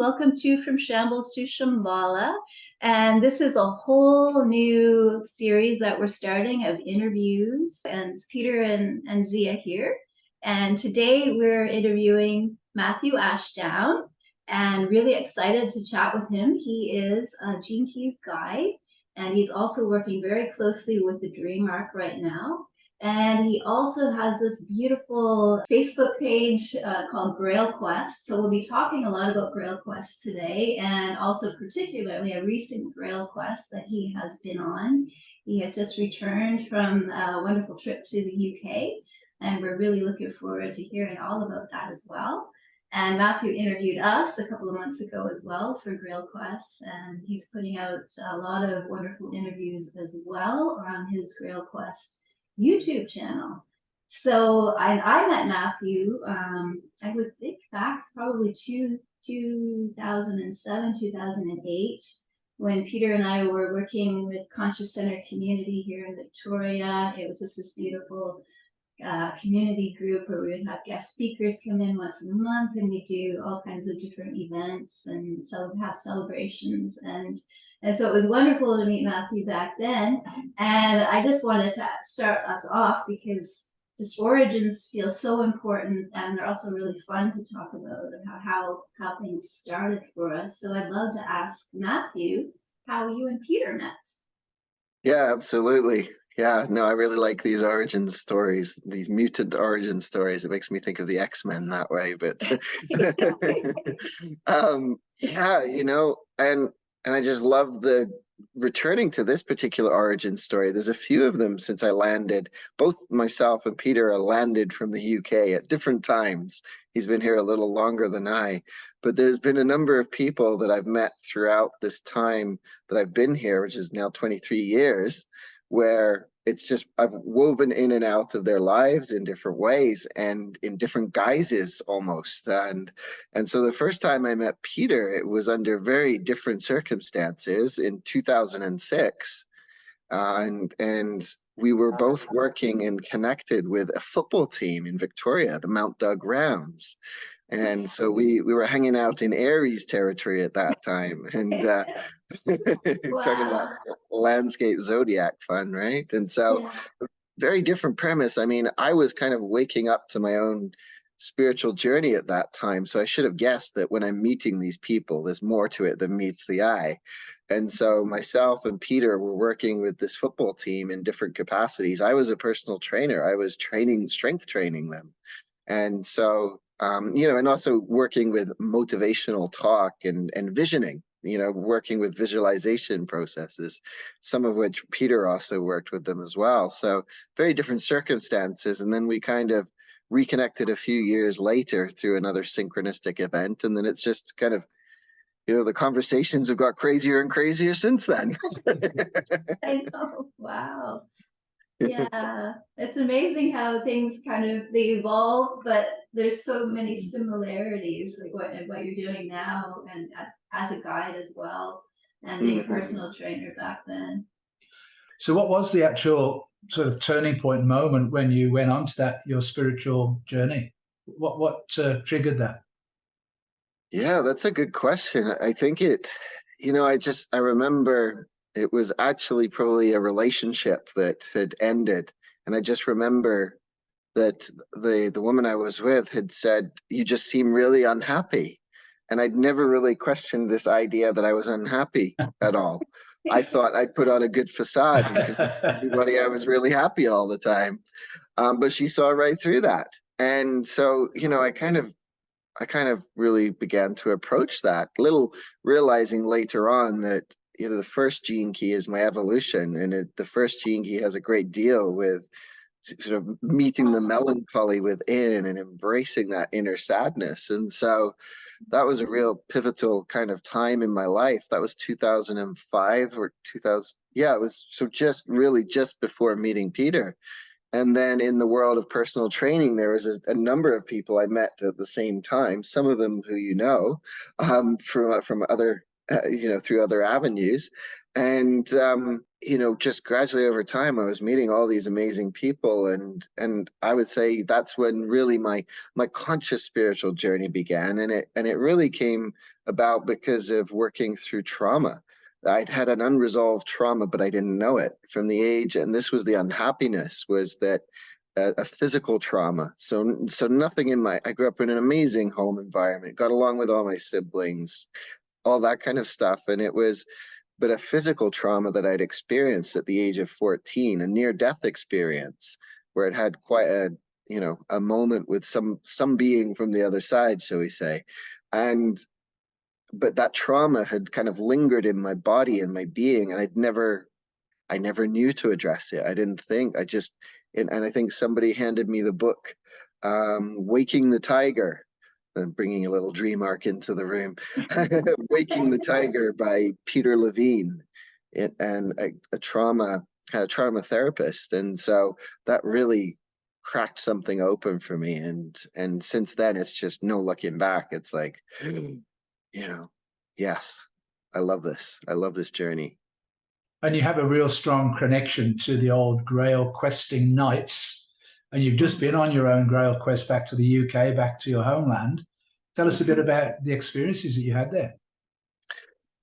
welcome to From Shambles to Shambhala. And this is a whole new series that we're starting of interviews. And it's Peter and Zia here. And today we're interviewing Matthew Ashdown and really excited to chat with him. He is a Gene Keys guide, and he's also working very closely with the Dream Arc right now. And he also has this beautiful Facebook page called Grail Quest. So we'll be talking a lot about Grail Quest today, and also particularly a recent Grail Quest that he has been on. He has just returned from a wonderful trip to the UK, and we're really looking forward to hearing all about that as well. And Matthew interviewed us a couple of months ago as well for Grail Quest, and he's putting out a lot of wonderful interviews as well on his Grail Quest YouTube channel. So I met Matthew, I would think back probably 2007, 2008, when Peter and I were working with Conscious Center Community here in Victoria. It was just this beautiful community group where we would have guest speakers come in once a month, and we do all kinds of different events and have celebrations. And so it was wonderful to meet Matthew back then. And I just wanted to start us off because just origins feel so important, and they're also really fun to talk about how things started for us. So I'd love to ask Matthew how you and Peter met. Yeah, absolutely. Yeah, no, I really like these origin stories, these mutant origin stories. It makes me think of the X-Men that way, but yeah, and I just love the returning to this particular origin story. There's a few of them since I landed. Both myself and Peter are landed from the UK at different times. He's been here a little longer than I, but there's been a number of people that I've met throughout this time that I've been here, which is now 23 years, where it's just I've woven in and out of their lives in different ways and in different guises almost. And so the first time I met Peter, it was under very different circumstances in 2006. And we were both working and connected with a football team in Victoria, the Mount Doug Rounds. And so we were hanging out in Aries territory at that time, and talking about landscape zodiac fun, right? And so very different premise. I mean, I was kind of waking up to my own spiritual journey at that time, so I should have guessed that when I'm meeting these people, there's more to it than meets the eye. And so myself and Peter were working with this football team in different capacities. I was a personal trainer. I was strength training them. And so, and also working with motivational talk and visioning, working with visualization processes, some of which Peter also worked with them as well. So very different circumstances. And then we kind of reconnected a few years later through another synchronistic event. And then it's just kind of, the conversations have got crazier and crazier since then. I know. Wow. Yeah, it's amazing how things they evolve, but there's so many similarities, like what you're doing now, and as a guide as well, and being a personal trainer back then. So what was the actual sort of turning point moment when you went on to your spiritual journey? What triggered that? Yeah, that's a good question. I think I remember it was actually probably a relationship that had ended. And I just remember that the woman I was with had said, "You just seem really unhappy." And I'd never really questioned this idea that I was unhappy at all. I thought I'd put on a good facade and convince everybody I was really happy all the time. But she saw right through that. And so, I kind of really began to approach that, little realizing later on that, the first gene key is my evolution. And the first gene key has a great deal with sort of meeting the melancholy within and embracing that inner sadness. And so that was a real pivotal kind of time in my life. That was 2005 or 2000. Yeah, it was just before meeting Peter. And then in the world of personal training, there was a number of people I met at the same time, some of them who from other, through other avenues. And you know, just gradually over time, I was meeting all these amazing people, and I would say that's when really my conscious spiritual journey began, and it really came about because of working through trauma. I'd had an unresolved trauma, but I didn't know it from the age, and this was the unhappiness, was that a physical trauma. So nothing in my, I grew up in an amazing home environment, got along with all my siblings, all that kind of stuff, and it was, but a physical trauma that I'd experienced at the age of 14, a near-death experience where it had quite a, you know, a moment with some being from the other side, shall we say. And but that trauma had kind of lingered in my body and my being, and I never knew to address it. I didn't think, I just, and I think somebody handed me the book, Waking the Tiger, bringing a little dream arc into the room. Waking the Tiger by Peter Levine, and a trauma therapist. And so that really cracked something open for me. And since then, it's just no looking back. It's like, you know, yes, I love this. I love this journey. And you have a real strong connection to the old Grail questing nights. And you've just been on your own Grail quest back to the UK, back to your homeland. Tell us a bit about the experiences that you had there.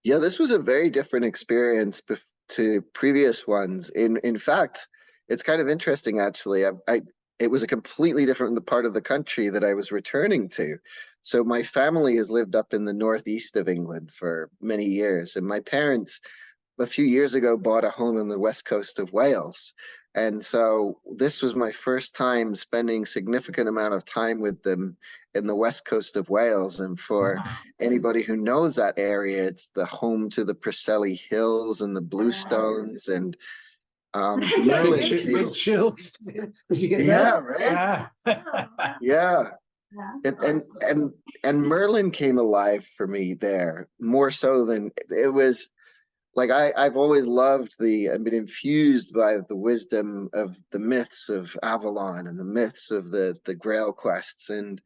Yeah, this was a very different experience to previous ones. In fact, it's kind of interesting actually. It was a completely different part of the country that I was returning to. So my family has lived up in the northeast of England for many years, and my parents a few years ago bought a home on the west coast of Wales. And so this was my first time spending significant amount of time with them in the west coast of Wales. And for anybody who knows that area, it's the home to the Preseli Hills and the Bluestones, and Merlin. Big chills. Did you get Yeah, that? right. Yeah. And Merlin came alive for me there more so than it was. Like I've always loved and been infused by the wisdom of the myths of Avalon and the myths of the Grail Quests, and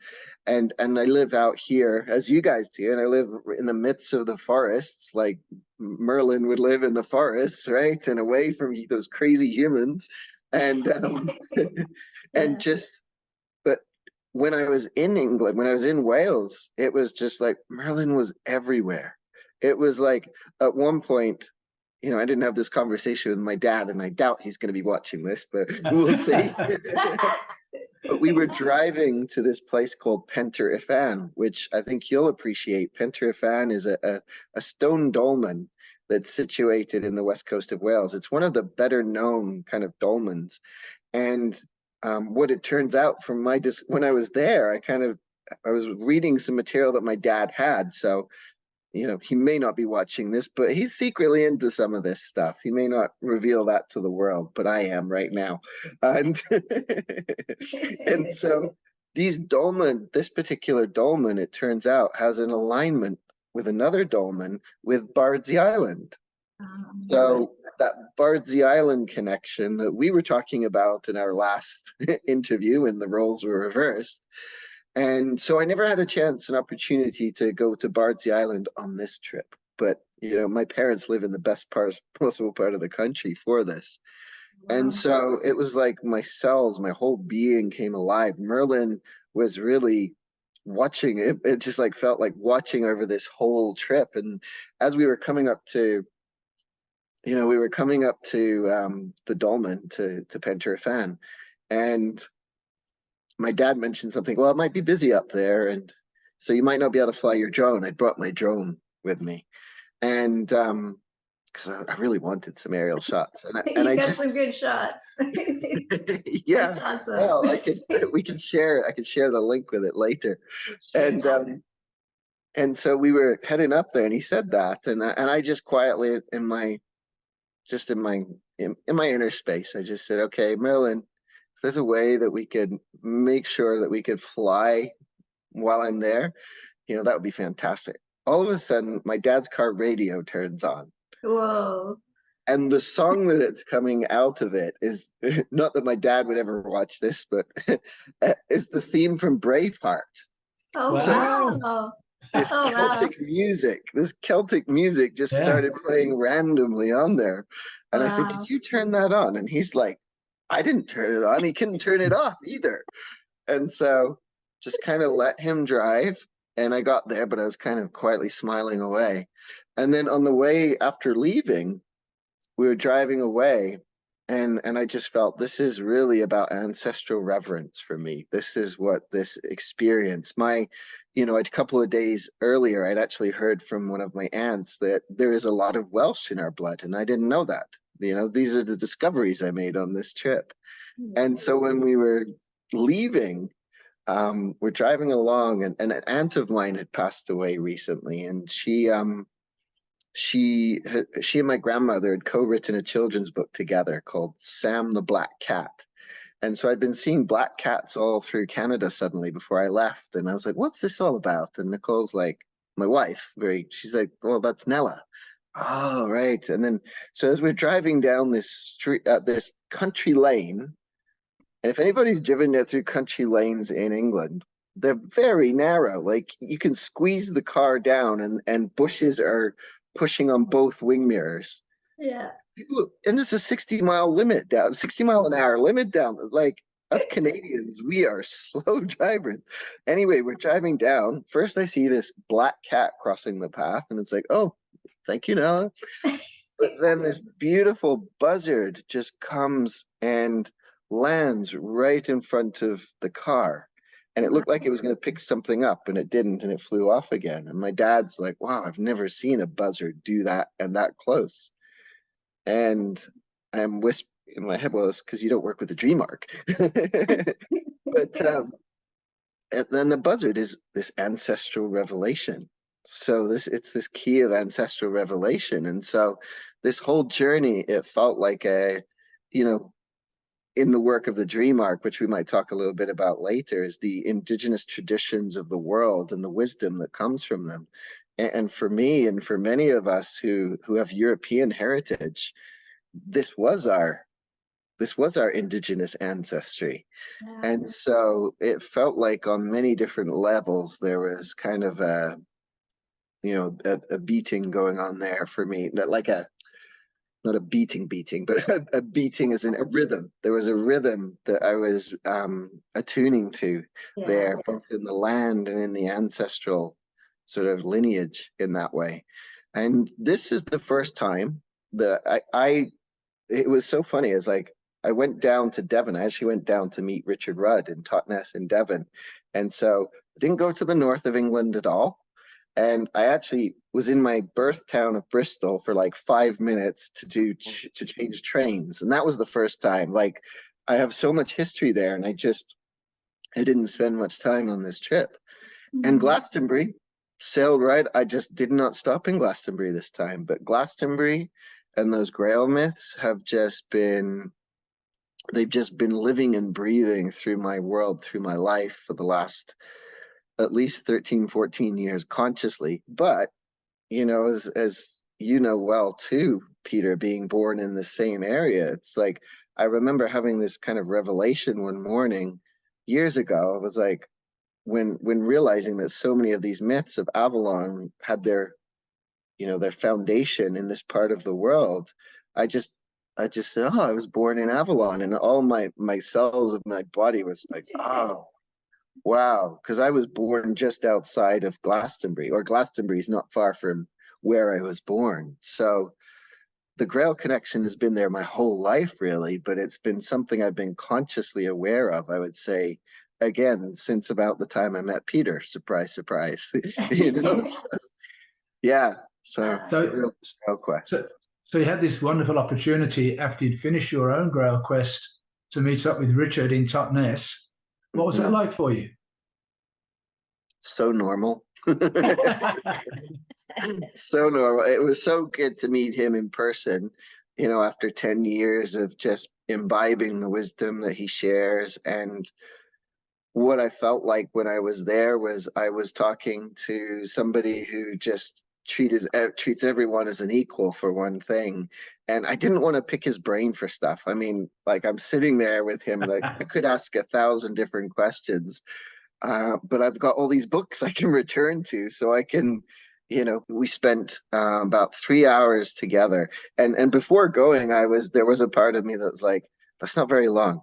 I live out here as you guys do, and I live in the midst of the forests, like Merlin would live in the forests, right, and away from those crazy humans, and and just. But when I was in England, when I was in Wales, it was just like Merlin was everywhere. It was like at one point, you know, I didn't have this conversation with my dad, and I doubt he's going to be watching this, but we'll see. But we were driving to this place called Pentre Ifan, which I think you'll appreciate. Pentre Ifan is a stone dolmen that's situated in the west coast of Wales. It's one of the better known kind of dolmens. And what it turns out from when I was there, I was reading some material that my dad had. So, you know, he may not be watching this, but he's secretly into some of this stuff. He may not reveal that to the world, but I am right now. And and so this particular dolmen, it turns out, has an alignment with another dolmen with Bardsey Island. So that Bardsey Island connection that we were talking about in our last interview, when the roles were reversed. And so I never had an opportunity to go to Bardsey Island on this trip. But, you know, my parents live in the best possible part of the country for this. Wow. And so it was like my cells, my whole being came alive. Merlin was really watching it. It just like felt like watching over this whole trip. And as we were coming up to, you know, the dolmen, to Pentre Ifan, and my dad mentioned something, well, it might be busy up there, and so you might not be able to fly your drone. I brought my drone with me, and because I really wanted some aerial shots, and I got some good shots. Yeah, awesome. Well, I could share the link with it later. Sure. And so we were heading up there, and he said that, and I just quietly in my inner space, I just said, okay, Merlin, if there's a way that we could make sure that we could fly while I'm there, you know, that would be fantastic. All of a sudden, my dad's car radio turns on. Whoa. And the song that it's coming out of it is, not that my dad would ever watch this, but is the theme from Braveheart. Oh, wow. this Oh, wow. Celtic music just Yeah. started playing randomly on there. And I said, Wow. "Did you turn that on?" And he's like, "I didn't turn it on." He couldn't turn it off either. And so just kind of let him drive. And I got there, but I was kind of quietly smiling away. And then on the way after leaving, we were driving away, and I just felt this is really about ancestral reverence for me. This is what this experience, a couple of days earlier, I'd actually heard from one of my aunts that there is a lot of Welsh in our blood, and I didn't know that. These are the discoveries I made on this trip. And so when we were leaving, we're driving along, and an aunt of mine had passed away recently, and she and my grandmother had co-written a children's book together called Sam the Black Cat. And so I'd been seeing black cats all through Canada suddenly before I left. And I was like, "What's this all about?" And Nicole's like, my wife, she's like, "Well, that's Nella." Oh, right. And then, so as we're driving down this street, this country lane, and if anybody's driven through country lanes in England, they're very narrow. Like you can squeeze the car down, and bushes are pushing on both wing mirrors. Yeah. And this is a 60-mile limit down, 60 mile an hour limit down. Like us Canadians, we are slow drivers. Anyway, we're driving down. First, I see this black cat crossing the path, and it's like, "Oh, thank you, Noah." But then this beautiful buzzard just comes and lands right in front of the car. And it looked like it was going to pick something up, and it didn't, and it flew off again. And my dad's like, "Wow, I've never seen a buzzard do that and that close." And I'm whispering in my head, "Well, it's because you don't work with the dream arc." But and then the buzzard is this ancestral revelation. So it's this key of ancestral revelation. And so this whole journey, it felt like you know, in the work of the dream arc, which we might talk a little bit about later, is the indigenous traditions of the world and the wisdom that comes from them. And for me, and for many of us who have European heritage, this was our indigenous ancestry. Yeah. And so it felt like on many different levels there was kind of a beating going on there for me, not a beating, but a beating as in a rhythm. There was a rhythm that I was attuning to Yeah. there, both in the land and in the ancestral sort of lineage in that way. And this is the first time that it was so funny. It's like I went down to Devon. I actually went down to meet Richard Rudd in Totnes in Devon. And so I didn't go to the north of England at all. And I actually was in my birth town of Bristol for like 5 minutes to change trains. And that was the first time. Like I have so much history there, and I didn't spend much time on this trip. And Glastonbury, sailed right. I just did not stop in Glastonbury this time, but Glastonbury and those Grail myths they've just been living and breathing through my world, through my life for the last at least 13, 14 years consciously. But, as you know well too, Peter, being born in the same area, it's like, I remember having this kind of revelation one morning years ago. I was like, when realizing that so many of these myths of Avalon had their foundation in this part of the world, I just said, "Oh, I was born in Avalon," and all my cells of my body was like, "Oh, wow," because I was born just outside of Glastonbury, or Glastonbury is not far from where I was born. So the Grail connection has been there my whole life, really, but it's been something I've been consciously aware of, I would say, again, since about the time I met Peter. Surprise, surprise. So, yeah. So So, real Grail so, Quest. so you had this wonderful opportunity after you'd finished your own Grail Quest to meet up with Richard in Totnes. What was that like for you? So normal. So normal. It was so good to meet him in person, after 10 years of just imbibing the wisdom that he shares. And what I felt like when I was there was I was talking to somebody who just treats everyone as an equal, for one thing. And I didn't want to pick his brain for stuff. I mean, like, I'm sitting there with him, like I could ask 1,000 different questions, but I've got all these books I can return to, so I can, we spent about 3 hours together, and before going, there was a part of me that was like, that's not very long.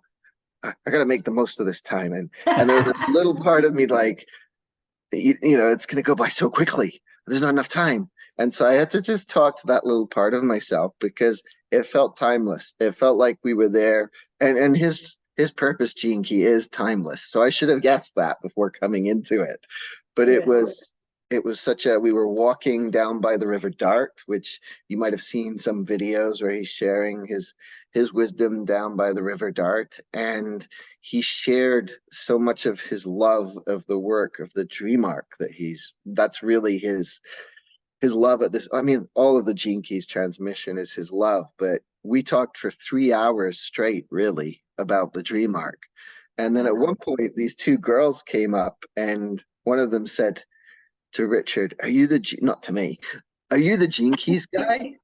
I got to make the most of this time, and there was a little part of me like, it's going to go by so quickly. There's not enough time. And so I had to just talk to that little part of myself because it felt timeless. It felt like we were there. And his purpose gene key is timeless. So I should have guessed that before coming into it. But it was such a, we were walking down by the River Dart, which you might have seen some videos where he's sharing his wisdom down by the River Dart. And he shared so much of his love of the work of the dream arc that's really his love at this. I mean, all of the Gene Keys transmission is his love, but we talked for 3 hours straight, really, about the dream arc. And then at one point, these two girls came up, and one of them said to Richard, "Are you not to me, are you the Gene Keys guy?"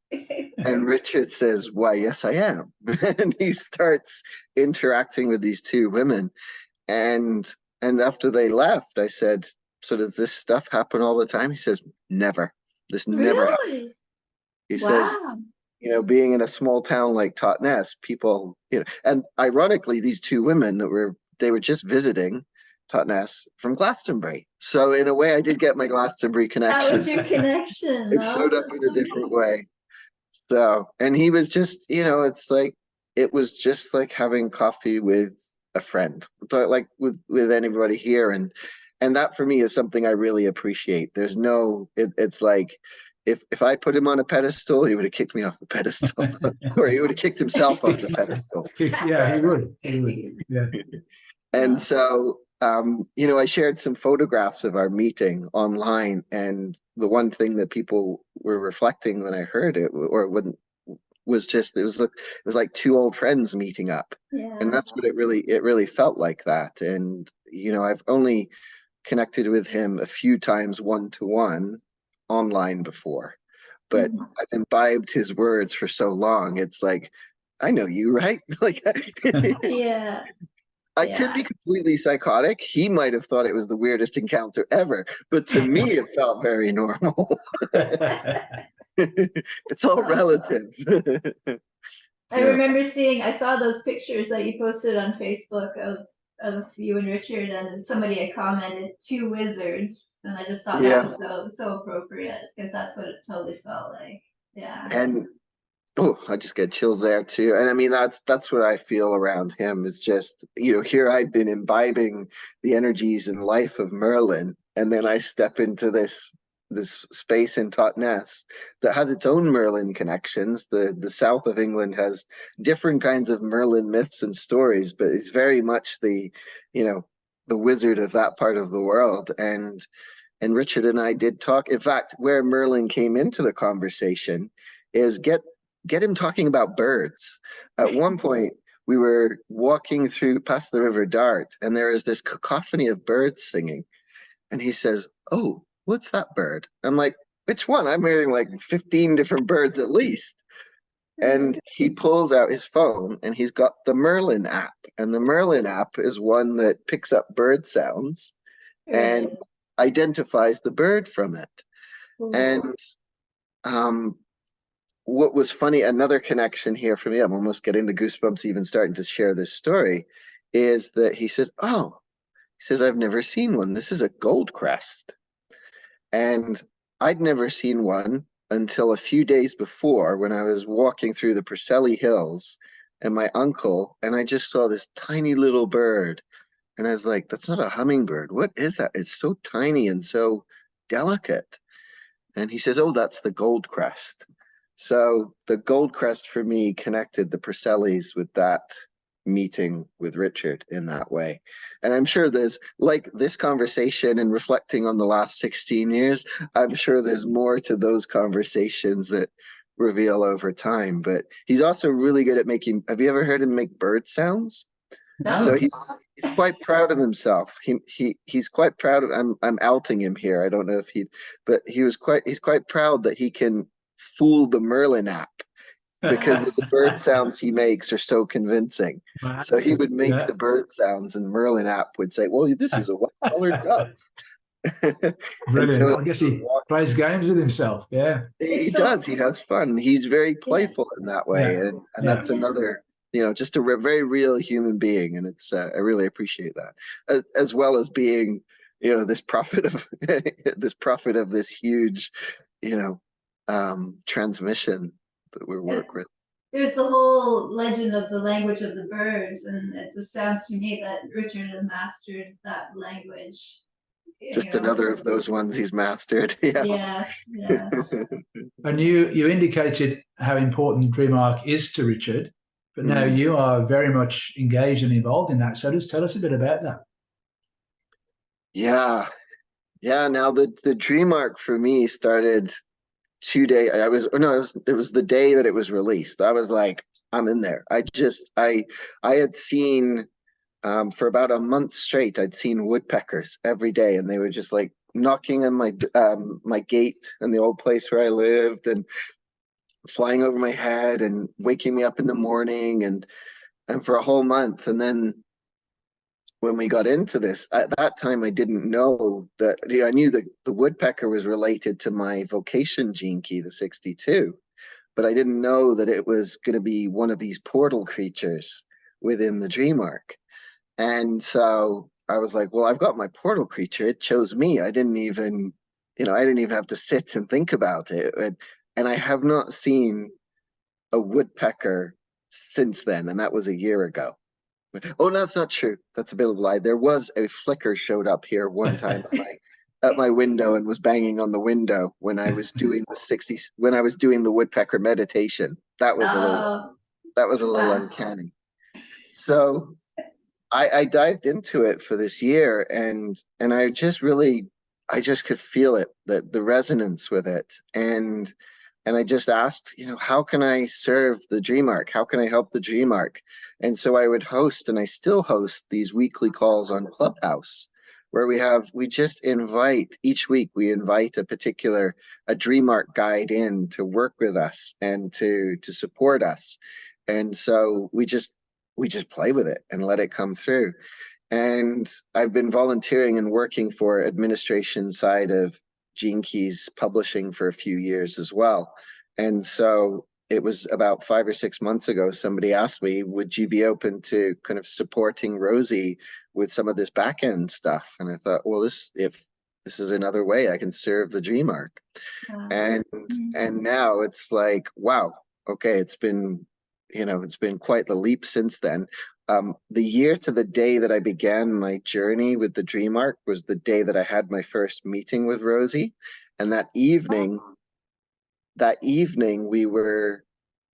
And Richard says, "Why, yes, I am." And he starts interacting with these two women. And after they left, I said, "So does this stuff happen all the time?" He says, "Never. This never happens." Really? He Wow. says, being in a small town like Totnes, people, and ironically, these two women they were just visiting Totnes from Glastonbury. So in a way, I did get my Glastonbury That connection. was your connection. It Oh, showed up in a different way. So, and he was just, it was just like having coffee with a friend, like with anybody here. And that for me is something I really appreciate. There's it's like, if I put him on a pedestal, he would have kicked me off the pedestal, or he would have kicked himself off the pedestal. Yeah, he would. He would. Yeah. And so, I shared some photographs of our meeting online, and the one thing that people were reflecting when I heard it, or when was just it was like two old friends meeting up, Yeah. and that's what it really felt like that. And I've only connected with him a few times one-to-one online before, but I've imbibed his words for so long. It's like, I know you, right? Like, Yeah. I could be completely psychotic. He might have thought it was the weirdest encounter ever, but to me, it felt very normal. It's all relative. I remember I saw those pictures that you posted on Facebook of you and Richard, and somebody had commented two wizards, and I just thought that was so appropriate because that's what it totally felt like. Yeah. And I just get chills there too. And I mean, that's what I feel around him is just, here I've been imbibing the energies and life of Merlin, and then I step into this space in Totnes that has its own Merlin connections. The south of England has different kinds of Merlin myths and stories, but it's very much the wizard of that part of the world. And Richard and I did talk. In fact, where Merlin came into the conversation is get him talking about birds. At one point, we were walking through past the River Dart, and there is this cacophony of birds singing. And he says, "Oh, what's that bird?" I'm like, "Which one? I'm hearing like 15 different birds at least." And he pulls out his phone, and he's got the Merlin app. And the Merlin app is one that picks up bird sounds and identifies the bird from it. And what was funny, another connection here for me, I'm almost getting the goosebumps even starting to share this story, is that he said, "Oh," he says, "I've never seen one. This is a gold crest." And I'd never seen one until a few days before when I was walking through the Preseli hills and my uncle, and I just saw this tiny little bird. And I was like, "That's not a hummingbird. What is that? It's so tiny and so delicate." And he says, "Oh, that's the gold crest." So the gold crest for me connected the Preselis with that meeting with Richard in that way. And I'm sure there's, like this conversation and reflecting on the last 16 years, I'm sure there's more to those conversations that reveal over time. But he's also really good at making, have you ever heard him make bird sounds? No. So he's quite proud of himself. He's quite proud of, I'm outing him here. I don't know if but he's quite proud that he can fool the Merlin app because of the bird sounds he makes are so convincing. Wow. So he would make Yeah. the bird sounds, and Merlin app would say, "Well, this is a white-collared dove." And Brilliant. so I guess he plays games with himself. Yeah. he So, does. He has fun. He's very yeah. playful in that way, Yeah. and Yeah. that's another, just a very real human being, and it's I really appreciate that, as well as being, this prophet of this prophet of this huge, you know, transmission that we And work with. there's the whole legend of the language of the birds, and it just sounds to me that Richard has mastered that language. Just another of those ones he's mastered. Yes. Yes, yes. And you indicated how important Dream Arc is to Richard, but now Mm. you are very much engaged and involved in that. So just tell us a bit about that. Yeah. Yeah. Now the dream arc for me started 2 day. I was, or no, it was the day that it was released. I was like, I'm in there. I had seen, for about a month straight, I'd seen woodpeckers every day, and they were just like knocking on my gate in the old place where I lived, and flying over my head and waking me up in the morning, and for a whole month. And then when we got into this, at that time I didn't know that, I knew that the woodpecker was related to my vocation gene key, the 62, but I didn't know that it was going to be one of these portal creatures within the dream arc. And so I was like, well, I've got my portal creature. It chose me. I didn't even have to sit and think about it. And I have not seen a woodpecker since then, and that was a year ago. Oh, no, that's not true. That's a bit of a lie. There was a flicker showed up here one time at my window and was banging on the window when I was doing the woodpecker meditation. That was a little Oh, wow. uncanny. So I dived into it for this year, and I just could feel it, that the resonance with it. And I just asked, how can I serve the dream arc? How can I help the dream arc? And so I would host, and I still host, these weekly calls on Clubhouse, where we just invite, each week we invite a dream arc guide in to work with us and to support us. And so we just play with it and let it come through. And I've been volunteering and working for administration side of Gene Keys publishing for a few years as well. And so it was about 5 or 6 months ago, somebody asked me, would you be open to kind of supporting Rosie with some of this back end stuff? And I thought, well, if this is another way I can serve the dream arc. Wow. And now it's like, wow, okay, it's been quite the leap since then. The year to the day that I began my journey with the dream arc was the day that I had my first meeting with Rosie. And that evening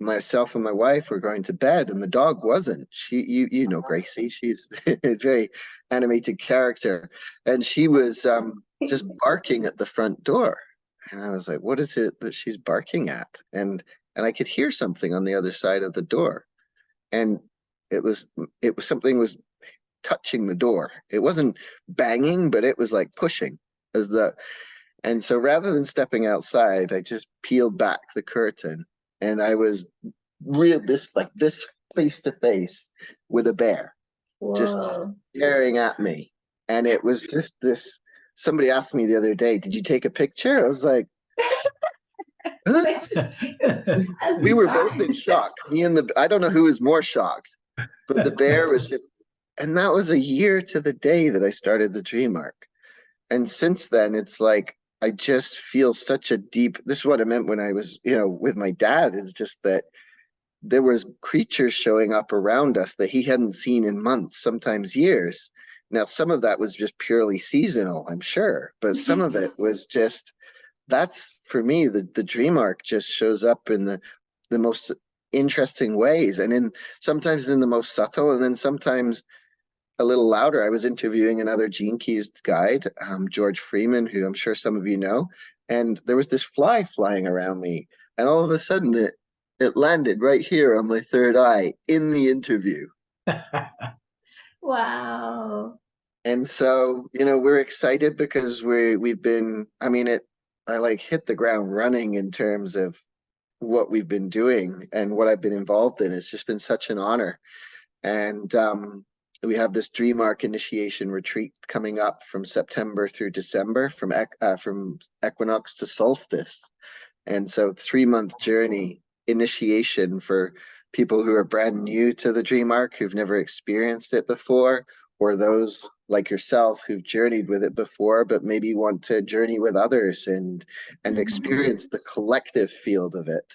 myself and my wife were going to bed, and the dog wasn't. Gracie, she's a very animated character, and she was just barking at the front door. And I was like, what is it that she's barking at? And I could hear something on the other side of the door. And it was something was touching the door. It wasn't banging, but it was like pushing and so rather than stepping outside, I just peeled back the curtain, and I was this face to face with a bear, just Whoa. staring at me. And it was just this. Somebody asked me the other day, did you take a picture? I was like, huh? We were both in shock. I don't know who was more shocked, but the bear was just, and that was a year to the day that I started the dream arc. And since then, it's like, I just feel such a deep, this is what I meant when I was, with my dad, is just that there was creatures showing up around us that he hadn't seen in months, sometimes years. Now, some of that was just purely seasonal, I'm sure, but some of it was just, that's for me, the dream arc just shows up in the most interesting ways, and sometimes in the most subtle, and then sometimes a little louder. I was interviewing another Gene Keys guide, George Freeman, who I'm sure some of you know, and there was this fly flying around me, and all of a sudden it landed right here on my third eye in the interview. Wow. And so, we're excited because we've been, I like hit the ground running in terms of what we've been doing and what I've been involved in. It's just been such an honor. And we have this Dream Arc initiation retreat coming up from September through December, from equinox to solstice. And so 3-month journey initiation for people who are brand new to the Dream Arc, who've never experienced it before, or those like yourself who've journeyed with it before, but maybe want to journey with others and experience the collective field of it.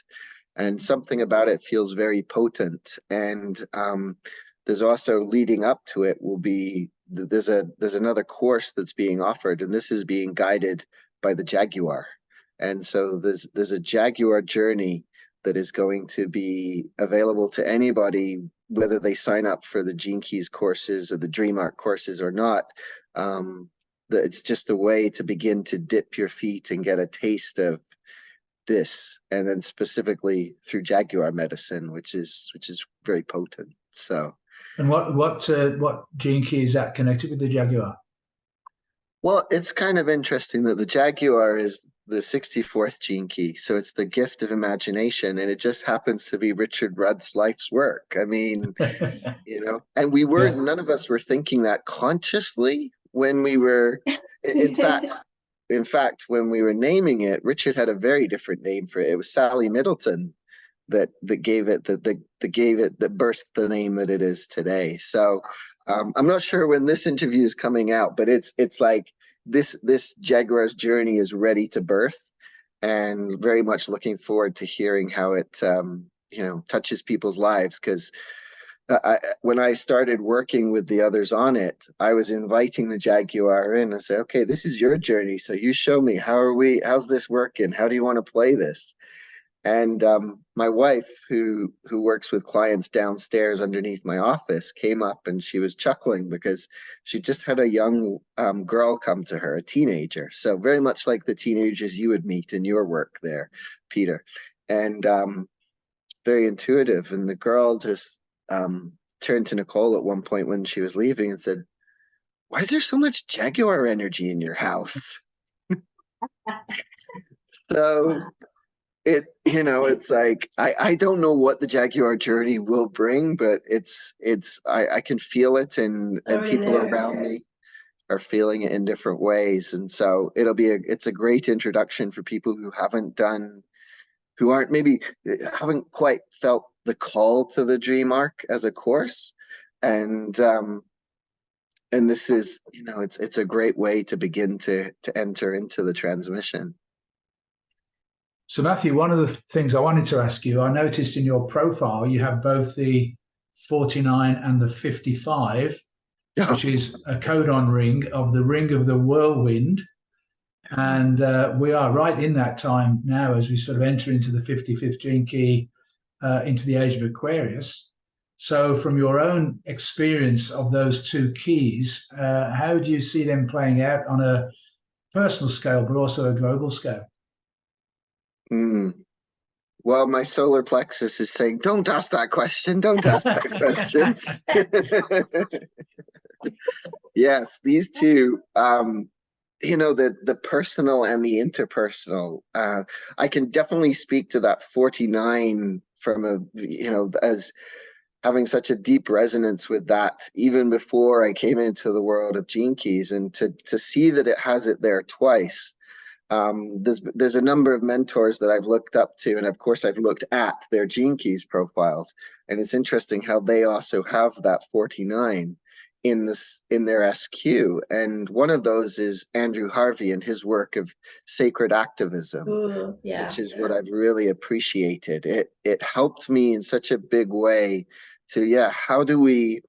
And something about it feels very potent. And there's also, leading up to it, will be there's another course that's being offered, and this is being guided by the Jaguar. And so there's a Jaguar journey that is going to be available to anybody, whether they sign up for the Gene Keys courses or the Dream Arc courses or not. That it's just a way to begin to dip your feet and get a taste of this, and then specifically through Jaguar medicine, which is very potent. So, and what gene key is that connected with the Jaguar? well, it's kind of interesting that the Jaguar is the 64th gene key, so it's the gift of imagination, and it just happens to be Richard Rudd's life's work. I mean, and we weren't, none of us were thinking that consciously when we were, in fact, when we were naming it, Richard had a very different name for it. It was Sally Middleton that gave it that birthed the name that it is today. So I'm not sure when this interview is coming out, but it's like this Jaguar's journey is ready to birth, and very much looking forward to hearing how it touches people's lives. Because when I started working with the others on it, I was inviting the Jaguar in. I said, okay, this is your journey, so you show me, how's this working? How do you want to play this? And my wife, who works with clients downstairs underneath my office, came up and she was chuckling because she just had a young girl come to her, a teenager. So very much like the teenagers you would meet in your work there, Peter. And very intuitive. And the girl just turned to Nicole at one point when she was leaving and said, "Why is there so much Jaguar energy in your house?" So it's like, I don't know what the Jaguar journey will bring, but I can feel it, and people around me are feeling it in different ways. And so it's a great introduction for people who haven't quite felt the call to the Dream Arc as a course. And this is, it's a great way to begin to enter into the transmission. So Matthew, one of the things I wanted to ask you, I noticed in your profile, you have both the 49 and the 55, which is a codon ring of the Whirlwind. And we are right in that time now as we sort of enter into the 55th gene key, into the age of Aquarius. So from your own experience of those two keys, how do you see them playing out on a personal scale, but also a global scale? Well, my solar plexus is saying, don't ask that question. Don't ask that question. Yes, these two, the personal and the interpersonal. I can definitely speak to that 49 from as having such a deep resonance with that, even before I came into the world of Gene Keys, and to see that it has it there twice. There's a number of mentors that I've looked up to, and of course I've looked at their Gene Keys profiles, and it's interesting how they also have that 49 in their SQ. And one of those is Andrew Harvey and his work of sacred activism. Ooh, yeah. Which is what I've really appreciated. It helped me in such a big way to, how do we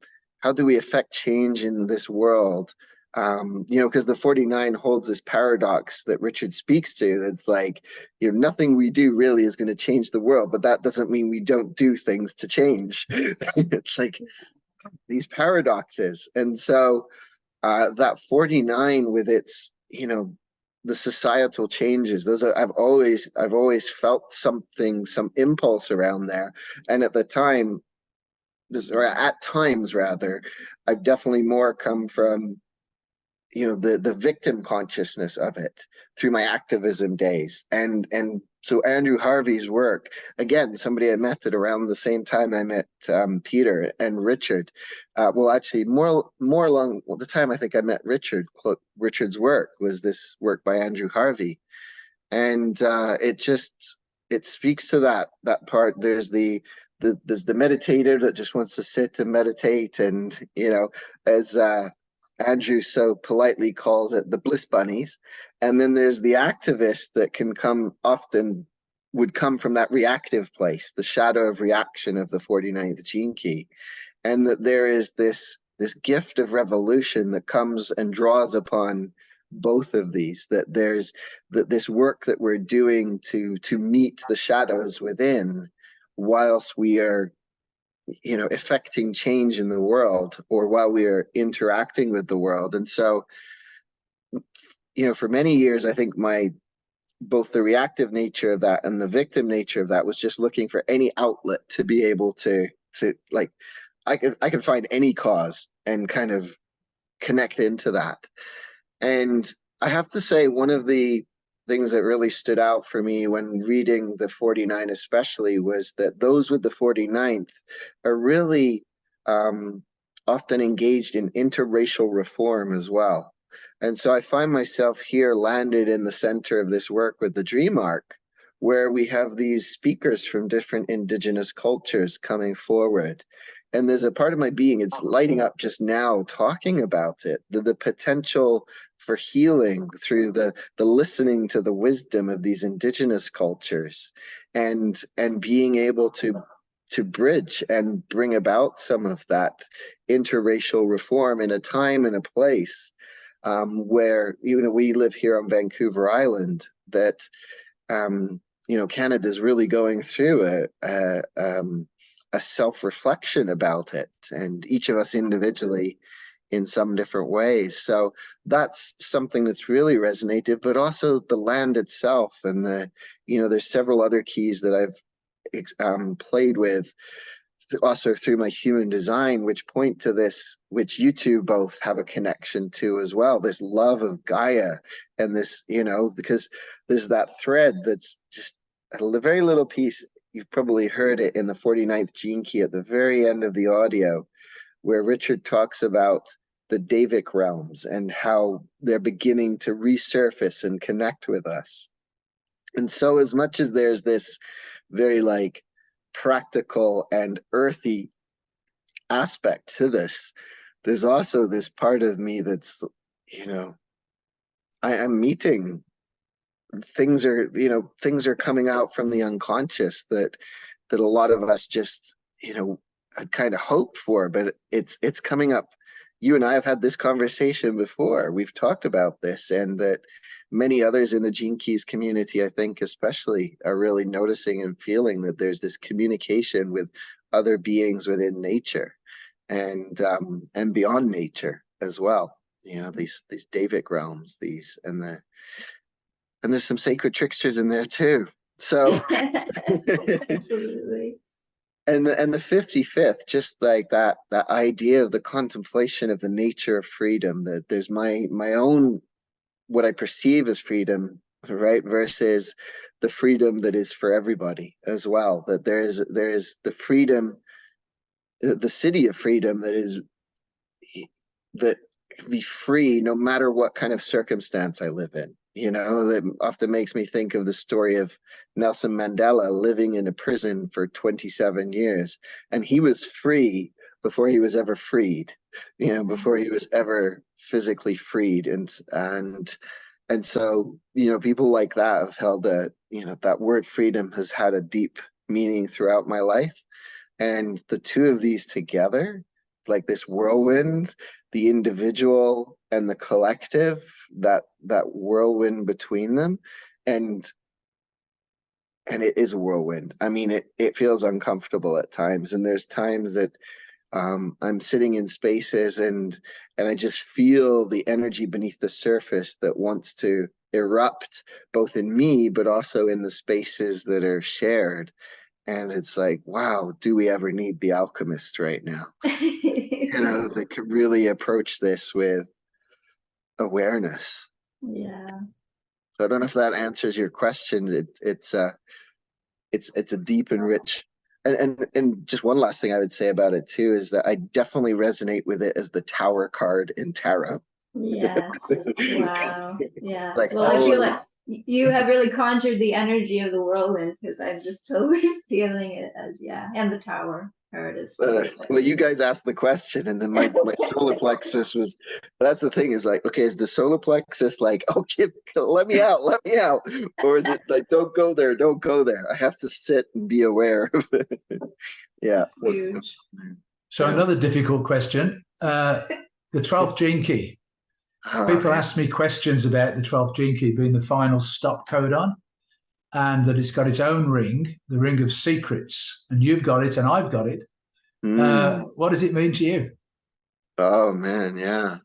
affect change in this world? Because the 49 holds this paradox that Richard speaks to. That's like, nothing we do really is going to change the world, but that doesn't mean we don't do things to change. It's like these paradoxes. And so that 49 with its, the societal changes, I've always felt some impulse around there. And at times rather, I've definitely more come from the victim consciousness of it through my activism days, and So Andrew Harvey's work, again, somebody I met at around the same time I met Peter and Richard. Well, actually, more along the time I think I met Richard. Richard's work was this work by Andrew Harvey, and it speaks to that part. There's the meditator that just wants to sit and meditate, and as Andrew so politely calls it, the bliss bunnies. And then there's the activist that would come from that reactive place, the shadow of reaction of the 49th gene key. And that there is this gift of revolution that comes and draws upon both of these, that there's this work that we're doing to meet the shadows within, whilst we are affecting change in the world, or while we are interacting with the world. And so for many years, I think both the reactive nature of that and the victim nature of that was just looking for any outlet to be able to like, I could find any cause and kind of connect into that. And I have to say, one of the things that really stood out for me when reading the 49 especially was that those with the 49th are really often engaged in interracial reform as well. And so I find myself here landed in the center of this work with the Dream Arc, where we have these speakers from different indigenous cultures coming forward. And there's a part of my being, it's lighting up just now talking about it, the potential for healing through the listening to the wisdom of these indigenous cultures, and being able to bridge and bring about some of that interracial reform in a time and a place where we live here on Vancouver Island, that Canada's really going through a self-reflection about it, and each of us individually in some different ways. So that's something that's really resonated, but also the land itself, and there's several other keys that I've played with also through my human design, which point to this, which you two both have a connection to as well, this love of Gaia, and this, because there's that thread that's just a very little piece. You've probably heard it in the 49th gene key at the very end of the audio, where Richard talks about the Davic realms and how they're beginning to resurface and connect with us. And so as much as there's this very practical and earthy aspect to this, there's also this part of me that's, I'm meeting things are coming out from the unconscious that a lot of us just, kind of hope for, but it's coming up. You and I have had this conversation before. We've talked about this, and that many others in the Gene Keys community, I think especially, are really noticing and feeling that there's this communication with other beings within nature, and beyond nature as well. These Davic realms, and there's some sacred tricksters in there too. So Absolutely. And the 55th, just like that idea of the contemplation of the nature of freedom, that there's my own, what I perceive as freedom, right, versus the freedom that is for everybody as well. That there is the freedom, the city of freedom that can be free no matter what kind of circumstance I live in. That often makes me think of the story of Nelson Mandela living in a prison for 27 years. And he was free before he was ever freed, before he was ever physically freed. And so, people like that have held that word freedom has had a deep meaning throughout my life. And the two of these together, like this whirlwind, the individual and the collective, that whirlwind between them, and it is a whirlwind. I mean, it feels uncomfortable at times, and there's times that I'm sitting in spaces and I just feel the energy beneath the surface that wants to erupt, both in me but also in the spaces that are shared. And it's like, wow, do we ever need the alchemist right now? That could really approach this with awareness. Yeah. So I don't know if that answers your question. It's a deep and rich. And just one last thing I would say about it too is that I definitely resonate with it as the Tower card in tarot. Yes. Wow. Yeah. Like Well, I all feel of like you have really conjured the energy of the whirlwind because I'm just totally feeling it as, yeah. And the tower card is. well, you guys asked the question, and then my solar plexus was. That's the thing is like, okay, is the solar plexus like, oh, kid, let me out, or is it like, don't go there? I have to sit and be aware of it. Yeah, That's huge. So another difficult question: the 12th gene key. People ask me questions about the 12th gene key being the final stop codon, and that it's got its own ring, the ring of secrets, and you've got it, and I've got it. What does it mean to you? Oh man, yeah.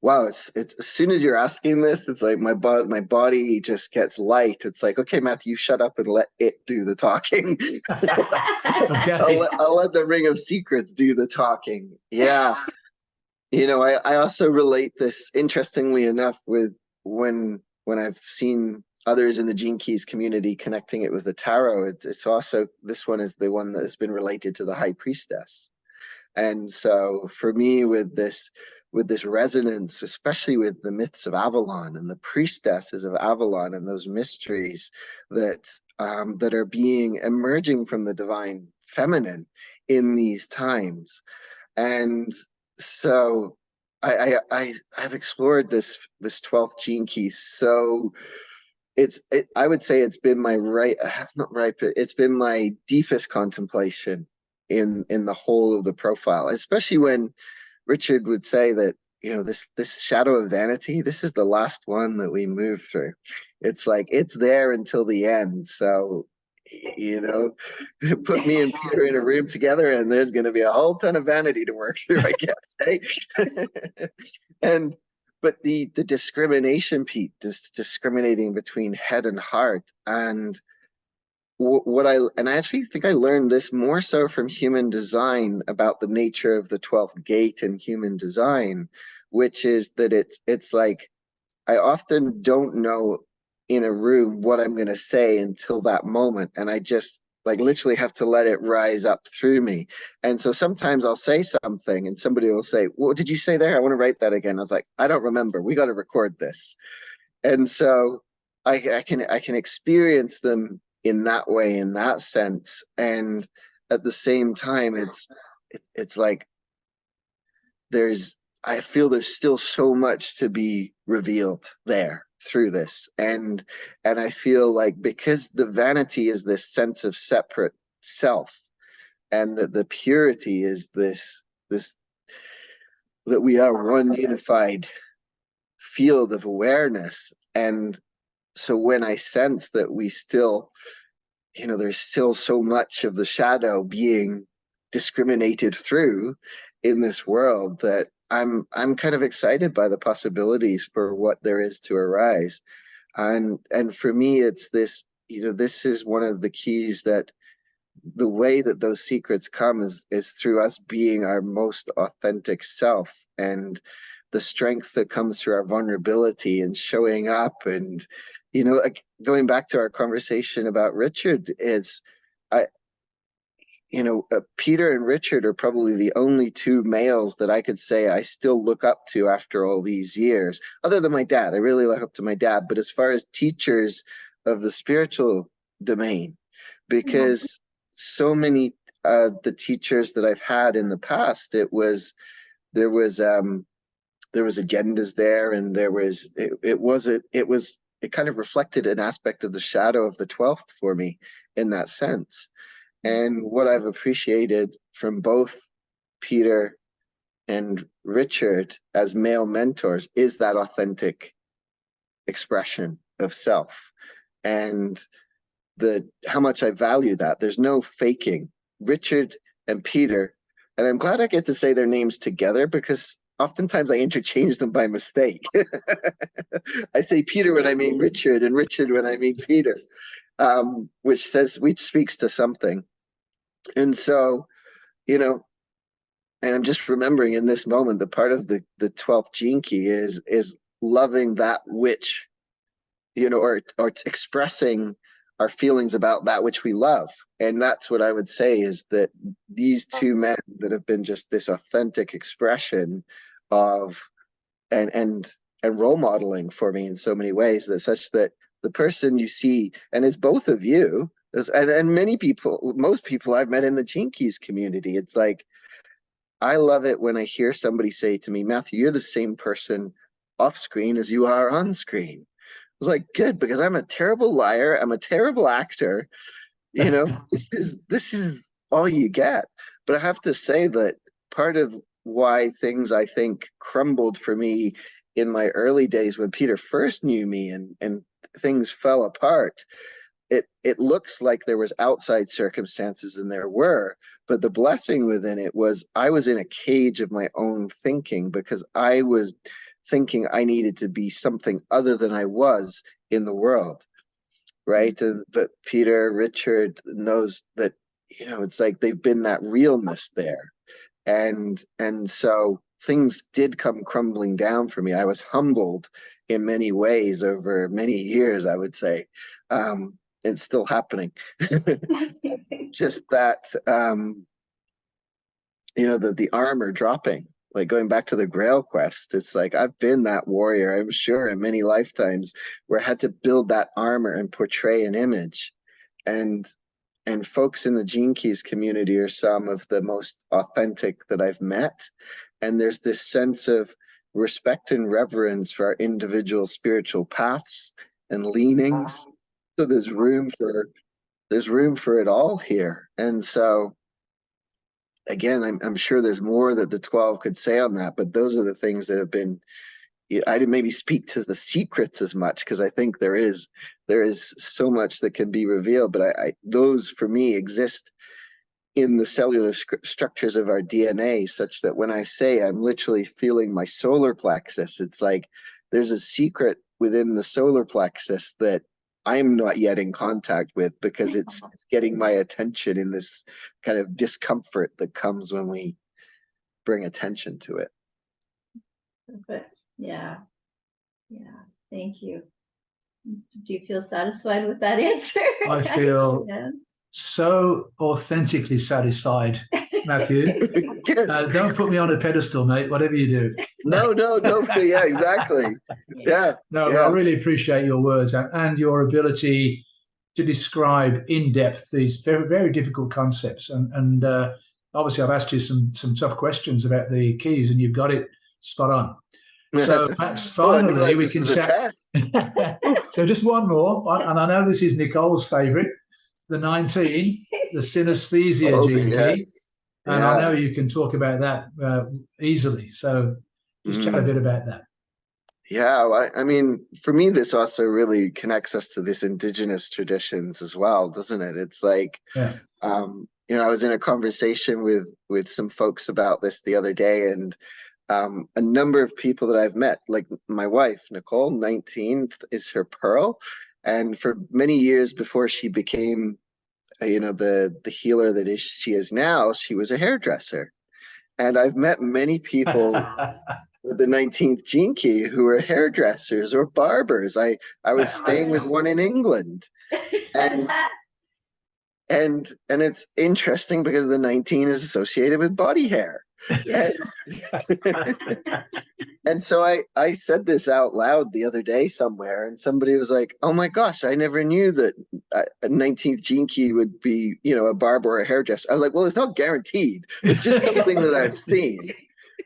Wow, it's as soon as you're asking this, it's like my body just gets light. It's like, okay, Matthew, shut up and let it do the talking. Okay. I'll let the Ring of Secrets do the talking. Yeah. I also relate this interestingly enough with when I've seen others in the Gene Keys community connecting it with the tarot. It's also, this one is the one that has been related to the High Priestess. And so for me, with this resonance, especially with the myths of Avalon and the priestesses of Avalon and those mysteries that that are being emerging from the divine feminine in these times. And so I've explored this 12th gene key. So I would say it's been my not right, but it's been my deepest contemplation in the whole of the profile, especially when Richard would say that, this shadow of vanity, this is the last one that we move through. It's like it's there until the end. So, put me and Peter in a room together and there's going to be a whole ton of vanity to work through, I guess. and but the discrimination, Pete, discriminating between head and heart, and I actually think I learned this more so from human design about the nature of the 12th gate in human design, which is that it's like I often don't know in a room what I'm going to say until that moment, and I just like literally have to let it rise up through me. And so sometimes I'll say something and somebody will say, "What did you say there? I want to write that again." I was like, "I don't remember. We got to record this." And so I can experience them in that way, in that sense, and at the same time it's like I feel there's still so much to be revealed there through this, and I feel like because the vanity is this sense of separate self, and that the purity is this that we are one unified field of awareness. And so when I sense that we still, there's still so much of the shadow being discriminated through in this world, that I'm kind of excited by the possibilities for what there is to arise. And for me, it's this, this is one of the keys, that the way that those secrets come is through us being our most authentic self, and the strength that comes through our vulnerability and showing up. And like going back to our conversation about Richard, is I Peter and Richard are probably the only two males that I could say I still look up to after all these years, other than my dad. I really look up to my dad, but as far as teachers of the spiritual domain, because so many the teachers that I've had in the past, there was agendas there, and it kind of reflected an aspect of the shadow of the 12th for me in that sense. And what I've appreciated from both Peter and Richard as male mentors is that authentic expression of self, and how much I value that. There's no faking. Richard and Peter, and I'm glad I get to say their names together, because oftentimes I interchange them by mistake. I say Peter when I mean Richard, and Richard when I mean Peter, which speaks to something. And so, and I'm just remembering in this moment, the part of the 12th gene key is loving that which or expressing our feelings about that which we love. And that's what I would say is that these two men that have been just this authentic expression of and role modeling for me in so many ways, that such that the person you see, and it's both of you, and many people, most people I've met in the Gene Keys community, it's like, I love it when I hear somebody say to me, Matthew, you're the same person off screen as you are on screen. I was like, good, because I'm a terrible liar. I'm a terrible actor. This is all you get. But I have to say that part of why things, I think, crumbled for me in my early days when Peter first knew me and things fell apart, it looks like there was outside circumstances, and there were, but the blessing within it was I was in a cage of my own thinking, because I was thinking I needed to be something other than I was in the world, right? But Peter, Richard knows that, it's like they've been that realness there, and so things did come crumbling down for me. I was humbled in many ways over many years, I would say. It's still happening. Just that, the armor dropping, like going back to the Grail Quest. It's like I've been that warrior, I'm sure, in many lifetimes where I had to build that armor and portray an image. And folks in the Gene Keys community are some of the most authentic that I've met. And there's this sense of respect and reverence for our individual spiritual paths and leanings. So there's room for it all here. And so again, I'm sure there's more that the 12 could say on that, but those are the things that have been, I didn't maybe speak to the secrets as much, because I think there is so much that can be revealed, but those for me exist in the cellular structures of our DNA, such that when I say I'm literally feeling my solar plexus, it's like there's a secret within the solar plexus that I'm not yet in contact with, because it's getting my attention in this kind of discomfort that comes when we bring attention to it. Perfect. Yeah. Thank you. Do you feel satisfied with that answer? I feel yes. So authentically satisfied, Matthew. Don't put me on a pedestal, mate, whatever you do. No. Yeah, exactly. Yeah. No, I really appreciate your words and your ability to describe in depth these very, very difficult concepts. And obviously, I've asked you some tough questions about the keys, and you've got it spot on. So perhaps finally we can chat. So just one more, and I know this is Nicole's favourite, the 19, the synesthesia gene key. And I know you can talk about that easily. So just chat a bit about that. Yeah, I mean, for me, this also really connects us to this indigenous traditions as well, doesn't it? It's like, I was in a conversation with some folks about this the other day, and a number of people that I've met, like my wife, Nicole, 19 is her pearl. And for many years before she became, the healer that she is now, she was a hairdresser. And I've met many people with the 19th gene key who are hairdressers or barbers. I was staying with one in England, and it's interesting because the 19 is associated with body hair. And so I said this out loud the other day somewhere, and somebody was like, oh my gosh, I never knew that a 19th gene key would be, a barber or a hairdresser. I was like, well, it's not guaranteed. It's just something that I've seen.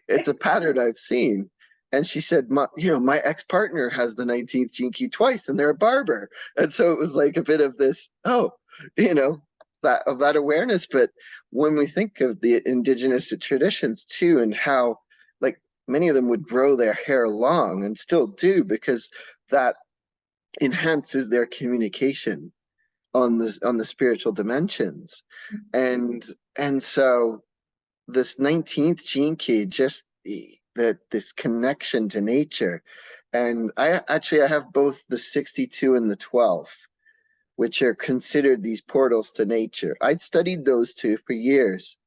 It's a pattern I've seen. And she said, my ex-partner has the 19th gene key twice, and they're a barber. And so it was like a bit of this, that awareness. But when we think of the indigenous traditions too, and how like many of them would grow their hair long and still do, because that enhances their communication on the spiritual dimensions. And so this 19th gene key, just this connection to nature. And I have both the 62 and the 12, which are considered these portals to nature. I'd studied those two for years